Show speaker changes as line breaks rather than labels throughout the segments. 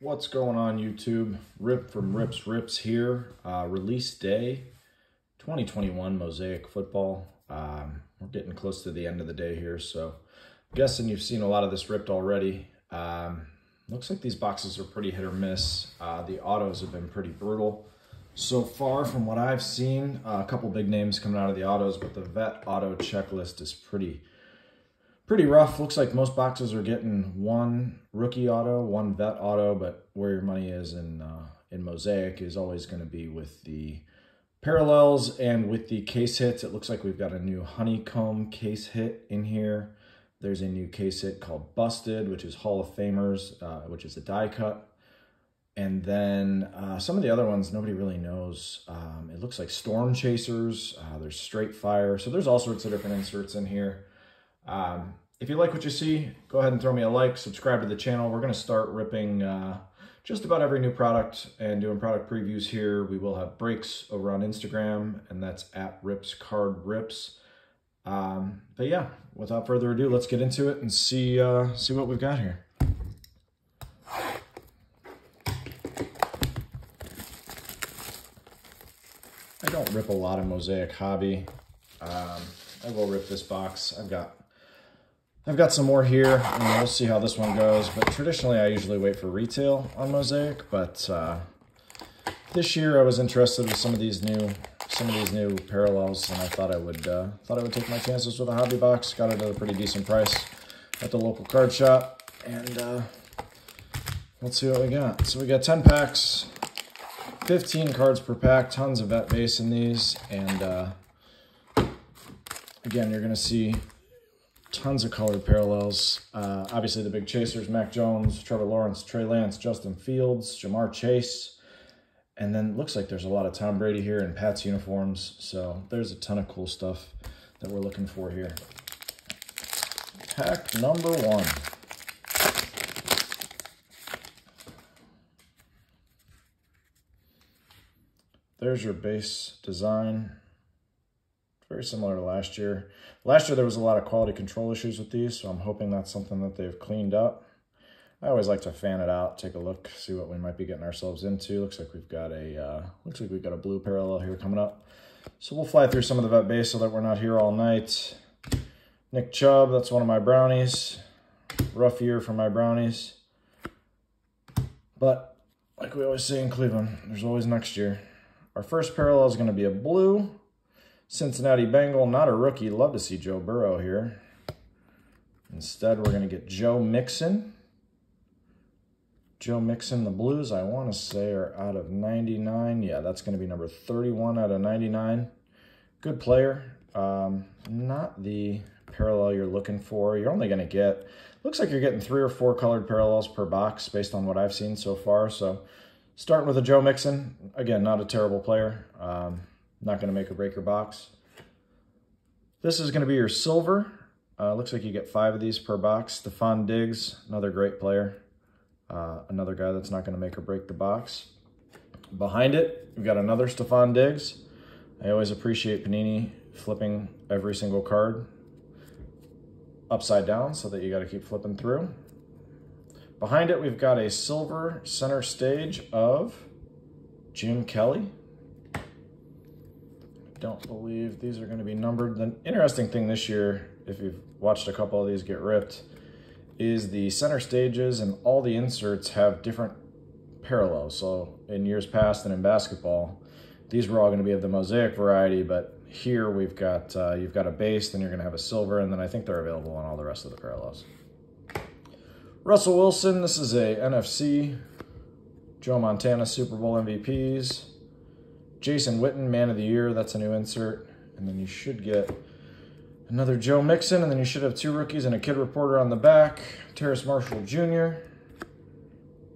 What's going on, YouTube? Rip from Rips Rips here. Release day 2021 Mosaic football. We're getting close to the end of the day here, so I'm guessing you've seen a lot of this ripped already. Looks like these boxes are pretty hit or miss. The autos have been pretty brutal so far from what I've seen. A couple big names coming out of the autos, but the vet auto checklist is pretty rough. Looks like most boxes are getting one rookie auto, one vet auto, but where your money is in Mosaic is always going to be with the parallels and with the case hits. It looks like we've got a new honeycomb case hit in here. There's a new case hit called Busted, which is Hall of Famers, which is a die cut. And then some of the other ones nobody really knows. It looks like Storm Chasers. There's Straight Fire. So there's all sorts of different inserts in here. If you like what you see, go ahead and throw me a like, subscribe to the channel. We're going to start ripping just about every new product and doing product previews here. We will have breaks over on Instagram, and that's at RipsCardRips. But yeah, without further ado, let's get into it and see what we've got here. I don't rip a lot of Mosaic hobby. I will rip this box. I've got some more here, and we'll see how this one goes. But traditionally, I usually wait for retail on Mosaic. But this year, I was interested with some of these new parallels, and I thought I would take my chances with a hobby box. Got it at a pretty decent price at the local card shop, and let's see what we got. So we got 10 packs, 15 cards per pack, tons of vet base in these, and again, you're going to see tons of colored parallels. Obviously, the big chasers, Mac Jones, Trevor Lawrence, Trey Lance, Justin Fields, Jamar Chase. And then looks like there's a lot of Tom Brady here in Pat's uniforms. So there's a ton of cool stuff that we're looking for here. Pack number 1. There's your base design. Very similar to last year. Last year, there was a lot of quality control issues with these, so I'm hoping that's something that they've cleaned up. I always like to fan it out, take a look, see what we might be getting ourselves into. Looks like we've got a blue parallel here coming up. So we'll fly through some of the vet base so that we're not here all night. Nick Chubb, that's one of my brownies. Rough year for my brownies. But like we always say in Cleveland, there's always next year. Our first parallel is going to be a blue Cincinnati Bengal, not a rookie. Love to see Joe Burrow here. Instead, we're going to get Joe Mixon. Joe Mixon, the Blues, I want to say, are out of 99. Yeah, that's going to be number 31 out of 99. Good player. Not the parallel you're looking for. You're only going to get, looks like you're getting 3 or 4 colored parallels per box based on what I've seen so far. So starting with a Joe Mixon. Again, not a terrible player. Not going to make or break your box. This is going to be your silver. Looks like you get 5 of these per box. Stephon Diggs, another great player. Another guy that's not going to make or break the box. Behind it, we've got another Stephon Diggs. I always appreciate Panini flipping every single card upside down so that you got to keep flipping through. Behind it, we've got a silver center stage of Jim Kelly. Don't believe these are going to be numbered. The interesting thing this year, if you've watched a couple of these get ripped, is the center stages and all the inserts have different parallels. So in years past and in basketball, these were all going to be of the Mosaic variety, but here we've got, you've got a base, then you're going to have a silver, and then I think they're available on all the rest of the parallels. Russell Wilson, this is a NFC. Joe Montana, Super Bowl MVPs. Jason Witten, Man of the Year, that's a new insert. And then you should get another Joe Mixon, and then you should have 2 rookies and a kid reporter on the back. Terrace Marshall Jr.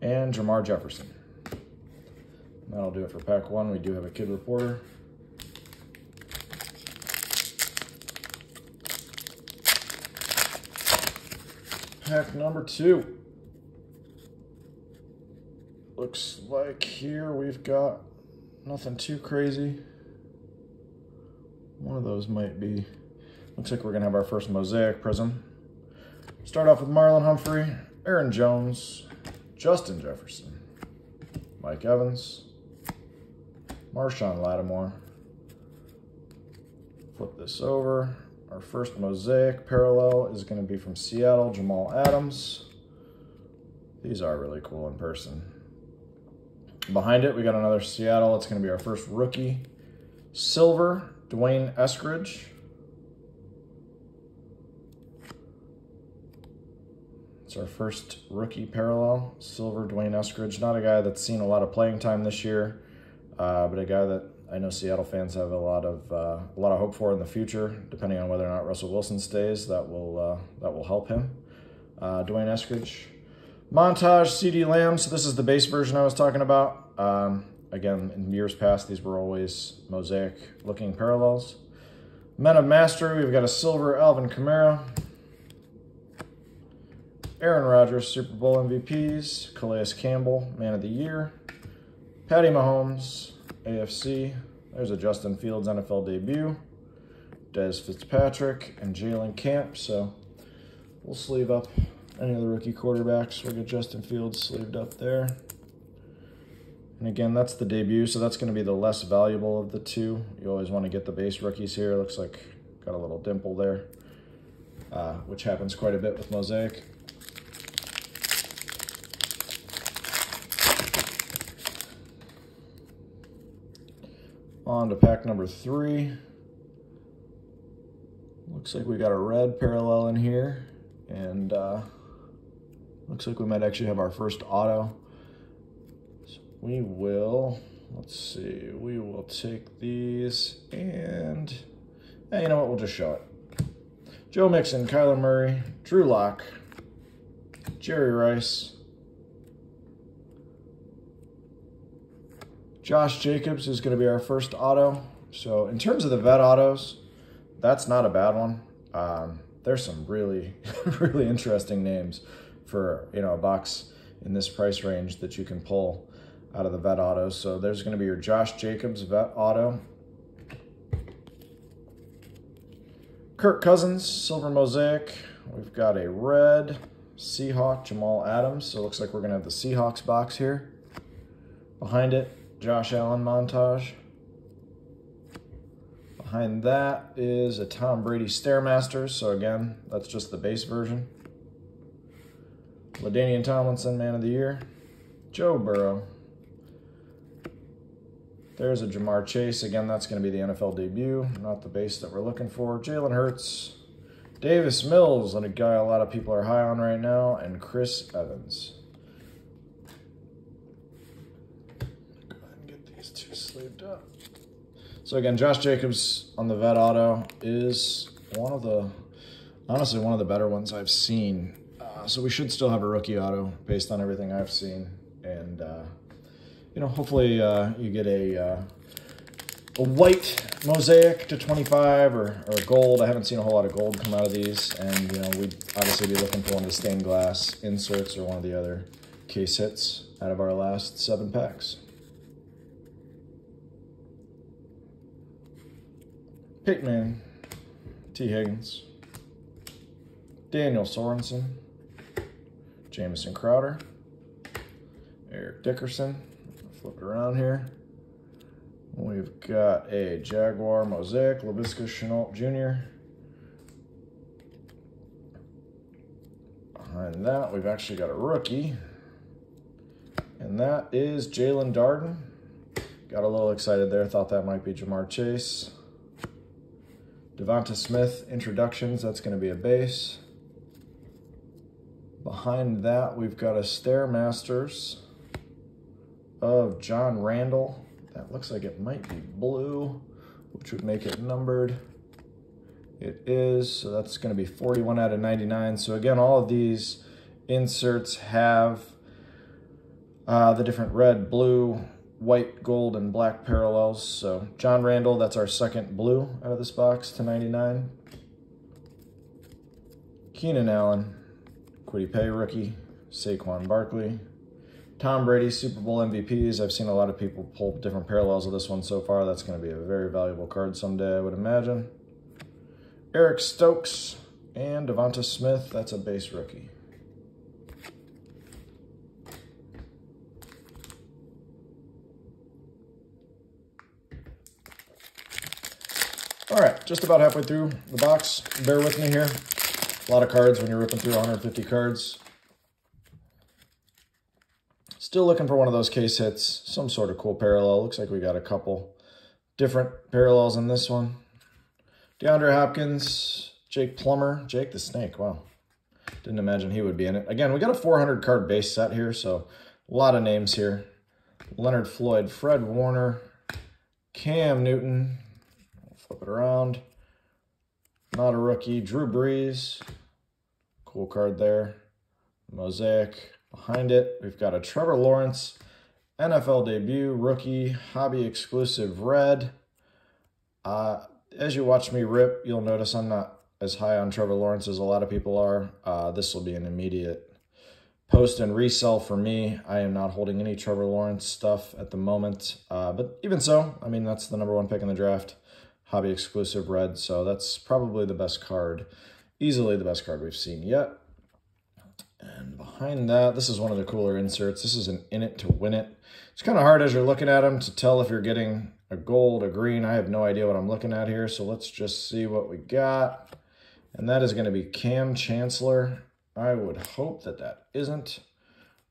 and Jamar Jefferson. That'll do it for pack 1. We do have a kid reporter. Pack number 2. Looks like here we've got nothing too crazy. One of those might be, looks like we're going to have our first Mosaic prism. Start off with Marlon Humphrey, Aaron Jones, Justin Jefferson, Mike Evans, Marshawn Lattimore. Flip this over. Our first Mosaic parallel is going to be from Seattle, Jamal Adams. These are really cool in person. Behind it, we got another Seattle. It's going to be our first rookie. Silver, Dwayne Eskridge. It's our first rookie parallel. Silver, Dwayne Eskridge. Not a guy that's seen a lot of playing time this year, but a guy that I know Seattle fans have a lot of hope for in the future, depending on whether or not Russell Wilson stays. That will help him. Dwayne Eskridge. Montage, CeeDee Lamb. So this is the base version I was talking about. Again, in years past, these were always Mosaic-looking parallels. Men of Mastery, we've got a silver Alvin Kamara. Aaron Rodgers, Super Bowl MVPs. Calais Campbell, Man of the Year. Patty Mahomes, AFC. There's a Justin Fields NFL debut. Dez Fitzpatrick and Jalen Camp. So we'll sleeve up any of the rookie quarterbacks. We'll get Justin Fields sleeved up there. And again, that's the debut, so that's going to be the less valuable of the two. You always want to get the base rookies here. Looks like got a little dimple there, which happens quite a bit with Mosaic. On to pack number 3. Looks like we got a red parallel in here, and looks like we might actually have our first auto. So we will, let's see, we will take these and, you know what, we'll just show it. Joe Mixon, Kyler Murray, Drew Lock, Jerry Rice, Josh Jacobs is going to be our first auto. So in terms of the vet autos, that's not a bad one. There's some really, really interesting names for, you know, a box in this price range that you can pull out of the vet autos. So there's going to be your Josh Jacobs vet auto. Kirk Cousins, silver Mosaic. We've got a red Seahawk, Jamal Adams. So it looks like we're going to have the Seahawks box here. Behind it, Josh Allen montage. Behind that is a Tom Brady Stairmasters. So again, that's just the base version. LaDainian Tomlinson, Man of the Year. Joe Burrow. There's a Jamar Chase. Again, that's going to be the NFL debut, not the base that we're looking for. Jalen Hurts. Davis Mills, and a guy a lot of people are high on right now, and Chris Evans. Go ahead and get these two sleeved up. So again, Josh Jacobs on the vet auto is honestly one of the better ones I've seen. So we should still have a rookie auto based on everything I've seen. And, you know, hopefully you get a white Mosaic to 25 or gold. I haven't seen a whole lot of gold come out of these. And, you know, we'd obviously be looking for one of the stained glass inserts or one of the other case hits out of our last 7 packs. Peyton Manning, T. Higgins, Daniel Sorensen, Jamison Crowder, Eric Dickerson. Flip it around here. We've got a Jaguar Mosaic, Laviska Shenault Jr. Behind that, we've actually got a rookie, and that is Jalen Darden. Got a little excited there, thought that might be Jamar Chase. Devonta Smith, introductions, that's going to be a base. Behind that, we've got a Stairmasters of John Randall. That looks like it might be blue, which would make it numbered. It is, so that's going to be 41 out of 99. So again, all of these inserts have the different red, blue, white, gold, and black parallels. So John Randall, that's our second blue out of this box to 99. Keenan Allen, Kwity Paye rookie, Saquon Barkley. Tom Brady, Super Bowl MVPs. I've seen a lot of people pull different parallels of this one so far. That's going to be a very valuable card someday, I would imagine. Eric Stokes and Devonta Smith. That's a base rookie. All right, just about halfway through the box. Bear with me here. A lot of cards when you're ripping through 150 cards. Still looking for one of those case hits, some sort of cool parallel. Looks like we got a couple different parallels in this one. DeAndre Hopkins, Jake Plummer, Jake the Snake, wow. Didn't imagine he would be in it. Again, we got a 400 card base set here, so a lot of names here. Leonard Floyd, Fred Warner, Cam Newton, flip it around. Not a rookie, Drew Brees, cool card there. Mosaic, behind it, we've got a Trevor Lawrence, NFL debut, rookie, hobby exclusive red. As you watch me rip, you'll notice I'm not as high on Trevor Lawrence as a lot of people are. This will be an immediate post and resell for me. I am not holding any Trevor Lawrence stuff at the moment. But even so, I mean, that's the #1 pick in the draft. Hobby exclusive red. So that's probably the best card. Easily the best card we've seen yet. And behind that, this is one of the cooler inserts. This is an in it to win it. It's kind of hard as you're looking at them to tell if you're getting a gold, a green. I have no idea what I'm looking at here. So let's just see what we got. And that is going to be Cam Chancellor. I would hope that that isn't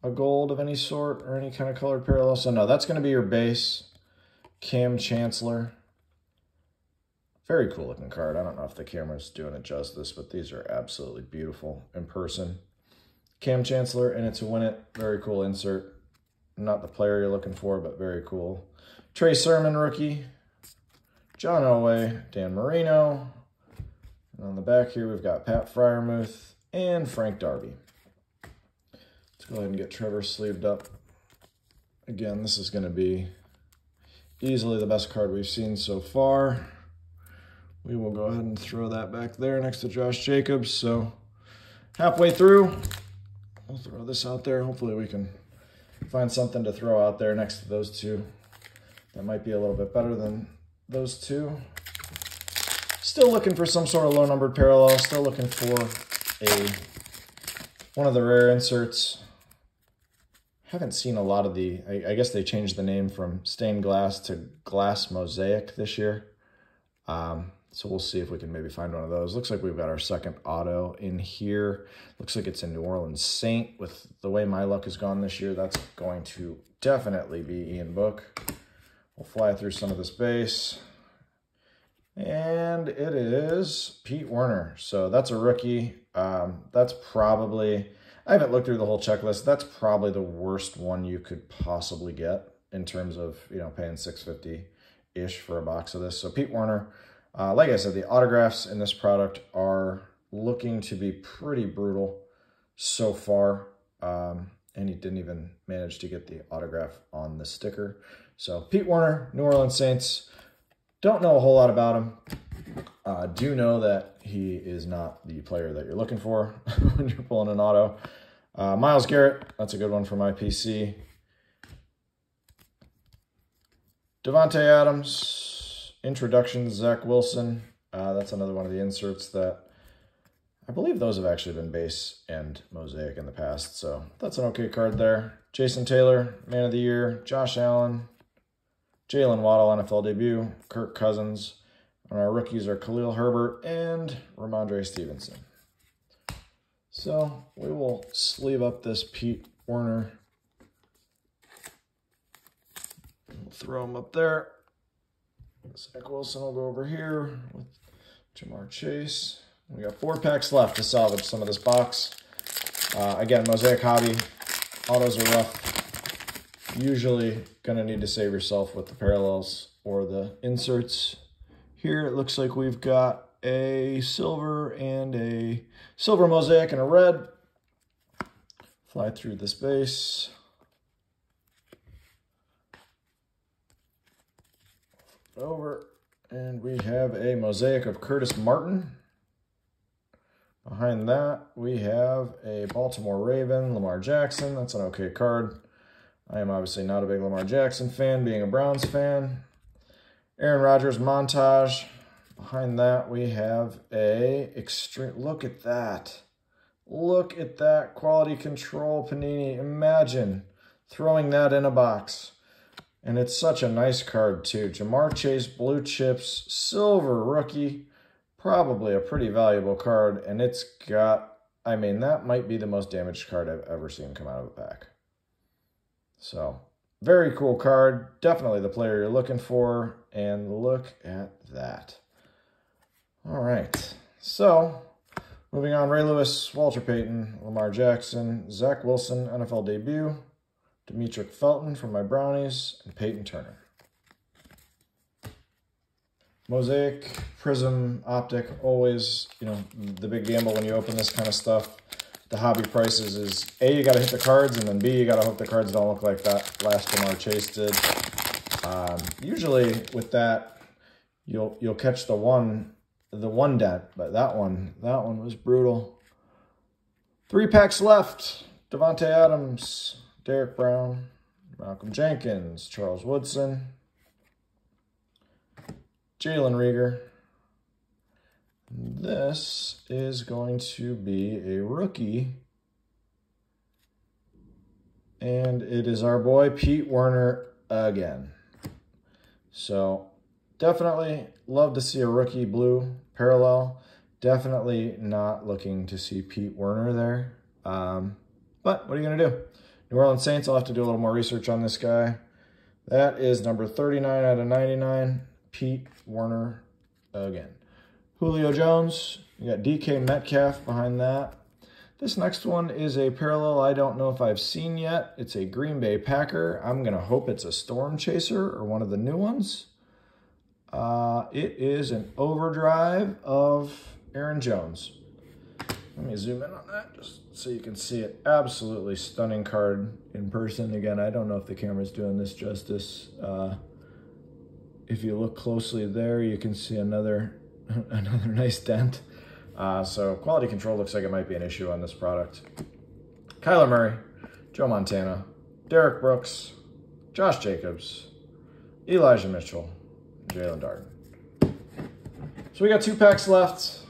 a gold of any sort or any kind of colored parallel. So no, that's going to be your base, Cam Chancellor. Very cool looking card. I don't know if the camera's doing it justice, but these are absolutely beautiful in person. Cam Chancellor, and it's a win it. Very cool insert. Not the player you're looking for, but very cool. Trey Sermon, rookie. John Elway, Dan Marino. And on the back here, we've got Pat Freiermuth and Frank Darby. Let's go ahead and get Trevor sleeved up. Again, this is going to be easily the best card we've seen so far. We will go ahead and throw that back there next to Josh Jacobs. So halfway through, we'll throw this out there. Hopefully we can find something to throw out there next to those two. That might be a little bit better than those two. Still looking for some sort of low-numbered parallel. Still looking for one of the rare inserts. Haven't seen a lot of the... I guess they changed the name from stained glass to glass mosaic this year. So we'll see if we can maybe find one of those. Looks like we've got our second auto in here. Looks like it's a New Orleans Saint. With the way my luck has gone this year, that's going to definitely be Ian Book. We'll fly through some of this base. And it is Pete Werner. So that's a rookie. That's probably, I haven't looked through the whole checklist. That's probably the worst one you could possibly get in terms of, you know, paying $650-ish for a box of this. So Pete Werner, like I said, the autographs in this product are looking to be pretty brutal so far. And he didn't even manage to get the autograph on the sticker. So Pete Werner, New Orleans Saints. Don't know a whole lot about him. Do know that he is not the player that you're looking for when you're pulling an auto. Myles Garrett, that's a good one for my PC. Devontae Adams, introductions, Zack Wilson. That's another one of the inserts that I believe those have actually been base and mosaic in the past. So that's an okay card there. Jason Taylor, Man of the Year. Josh Allen. Jalen Waddle, NFL debut. Kirk Cousins. And our rookies are Khalil Herbert and Ramondre Stevenson. So we will sleeve up this Pete Werner. We'll throw him up there. Zack Wilson will go over here with Jamar Chase. We got 4 packs left to salvage some of this box. Again, Mosaic Hobby. Autos are rough. Usually going to need to save yourself with the parallels or the inserts. Here it looks like we've got a silver and a silver mosaic and a red. Fly through this base. Over. And we have a mosaic of Curtis Martin. Behind that, we have a Baltimore Raven, Lamar Jackson. That's an okay card. I am obviously not a big Lamar Jackson fan, being a Browns fan. Aaron Rodgers montage. Behind that, we have a extreme. Look at that. Look at that quality control, Panini. Imagine throwing that in a box And it's such a nice card too. Jamar Chase, blue chips, silver rookie. Probably a pretty valuable card. And it's got, I mean, that might be the most damaged card I've ever seen come out of a pack. So, very cool card. Definitely the player you're looking for. And look at that. All right. So, moving on, Ray Lewis, Walter Payton, Lamar Jackson, Zack Wilson, NFL debut, Demetric Felton from my Brownies, and Peyton Turner. Mosaic, Prism, Optic, always, you know, the big gamble when you open this kind of stuff. The hobby prices is, A, you got to hit the cards, and then B, you got to hope the cards don't look like that last Jamar Chase did. Usually with that, you'll catch the one dent, but that one was brutal. 3 packs left. Devontae Adams, Derek Brown, Malcolm Jenkins, Charles Woodson, Jalen Reagor. This is going to be a rookie. And it is our boy Pete Werner again. So definitely love to see a rookie blue parallel. Definitely not looking to see Pete Werner there. But what are you going to do? New Orleans Saints, I'll have to do a little more research on this guy. That is number 39 out of 99. Pete Werner again. Julio Jones, you got DK Metcalf behind that. This next one is a parallel I don't know if I've seen yet. It's a Green Bay Packer. I'm going to hope it's a Storm Chaser or one of the new ones. It is an overdrive of Aaron Jones. Let me zoom in on that just so you can see it. Absolutely stunning card in person. Again, I don't know if the camera's doing this justice. If you look closely there, you can see another nice dent. So quality control looks like it might be an issue on this product. Kyler Murray, Joe Montana, Derek Brooks, Josh Jacobs, Elijah Mitchell, Jalen Darden. So we got 2 packs left.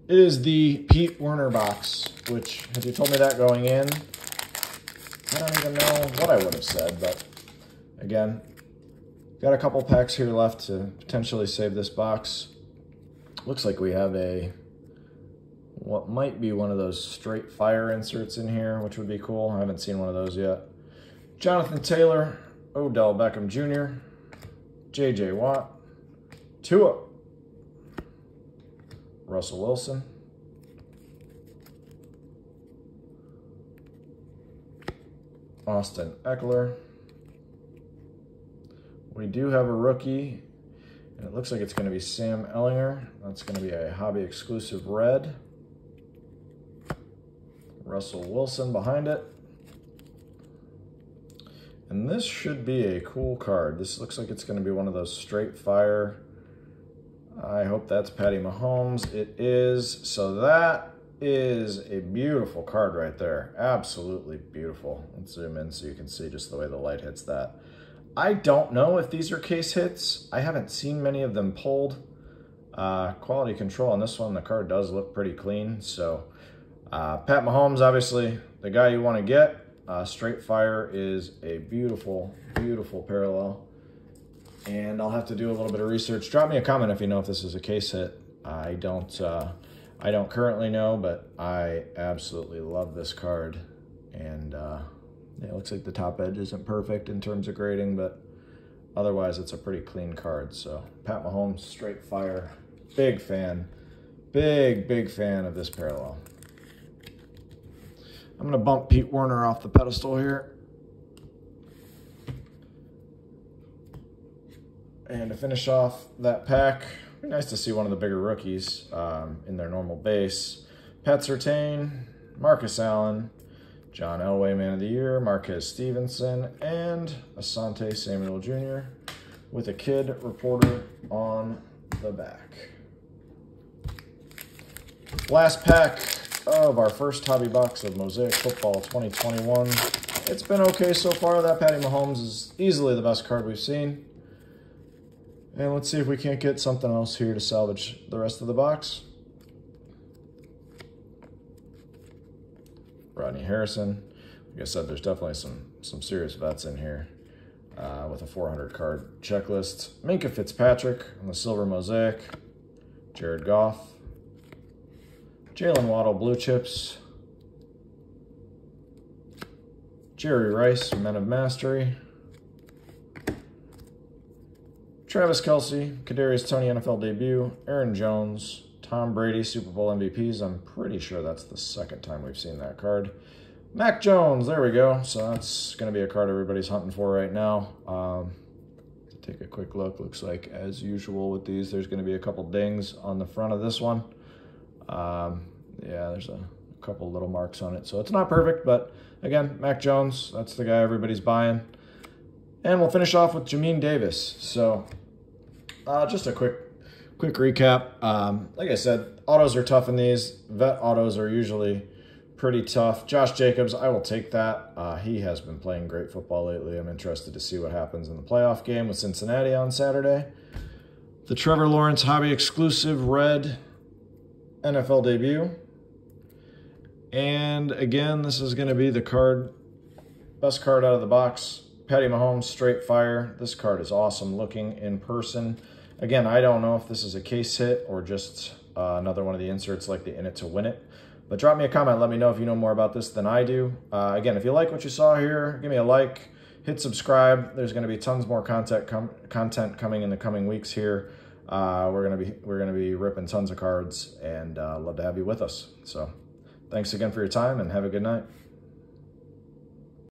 It is the Pete Werner box, which, if you told me that going in, I don't even know what I would have said. But again, got a couple packs here left to potentially save this box. Looks like we have what might be one of those straight fire inserts in here, which would be cool. I haven't seen one of those yet. Jonathan Taylor, Odell Beckham Jr., J.J. Watt, Tua, Russell Wilson, Austin Eckler. We do have a rookie, and it looks like it's going to be Sam Ehlinger. That's going to be a hobby exclusive red. Russell Wilson behind it. And this should be a cool card. This looks like it's going to be one of those straight fire. I hope that's Patty Mahomes. It is. So that is a beautiful card right there. Absolutely beautiful. Let's zoom in so you can see just the way the light hits that. I don't know if these are case hits. I haven't seen many of them pulled. Quality control on this one, the card does look pretty clean. So Pat Mahomes, obviously the guy you want to get. Straight fire is a beautiful, beautiful parallel. And I'll have to do a little bit of research. Drop me a comment if you know if this is a case hit. I don't currently know, but I absolutely love this card. And it looks like the top edge isn't perfect in terms of grading, but otherwise it's a pretty clean card. So Pat Mahomes, straight fire, big fan, big fan of this parallel. I'm gonna bump Pete Werner off the pedestal here. And to finish off that pack, it'd be nice to see one of the bigger rookies in their normal base. Pat Surtain, Marcus Allen, John Elway, Man of the Year, Marquez Stevenson, and Asante Samuel Jr. with a kid reporter on the back. Last pack of our first hobby box of Mosaic Football 2021. It's been okay so far. That Patty Mahomes is easily the best card we've seen. And let's see if we can't get something else here to salvage the rest of the box. Rodney Harrison. Like I said, there's definitely some serious vets in here. with a 400 card checklist. Minka Fitzpatrick on the silver mosaic. Jared Goff. Jalen Waddle blue chips. Jerry Rice, Men of Mastery. Travis Kelce, Kadarius Toney NFL debut. Aaron Jones, Tom Brady Super Bowl MVPs. I'm pretty sure that's the second time we've seen that card. Mac Jones, there we go. So that's going to be a card everybody's hunting for right now. Take a quick look. Looks like, as usual with these, there's going to be a couple dings on the front of this one. Yeah, there's a couple little marks on it. So it's not perfect, but again, Mac Jones, that's the guy everybody's buying. And we'll finish off with Jamin Davis. So just a quick recap. Like I said, autos are tough in these. Vet autos are usually pretty tough. Josh Jacobs, I will take that. He has been playing great football lately. I'm interested to see what happens in the playoff game with Cincinnati on Saturday. The Trevor Lawrence hobby exclusive red NFL debut. And again, this is going to be the card, best card out of the box. Patty Mahomes, straight fire. This card is awesome looking in person. Again, I don't know if this is a case hit or just another one of the inserts like the In It to Win It. But drop me a comment. Let me know if you know more about this than I do. Again, if you like what you saw here, give me a like. Hit subscribe. There's going to be tons more content coming in the coming weeks here. We're gonna be ripping tons of cards, and love to have you with us. So, thanks again for your time, and have a good night.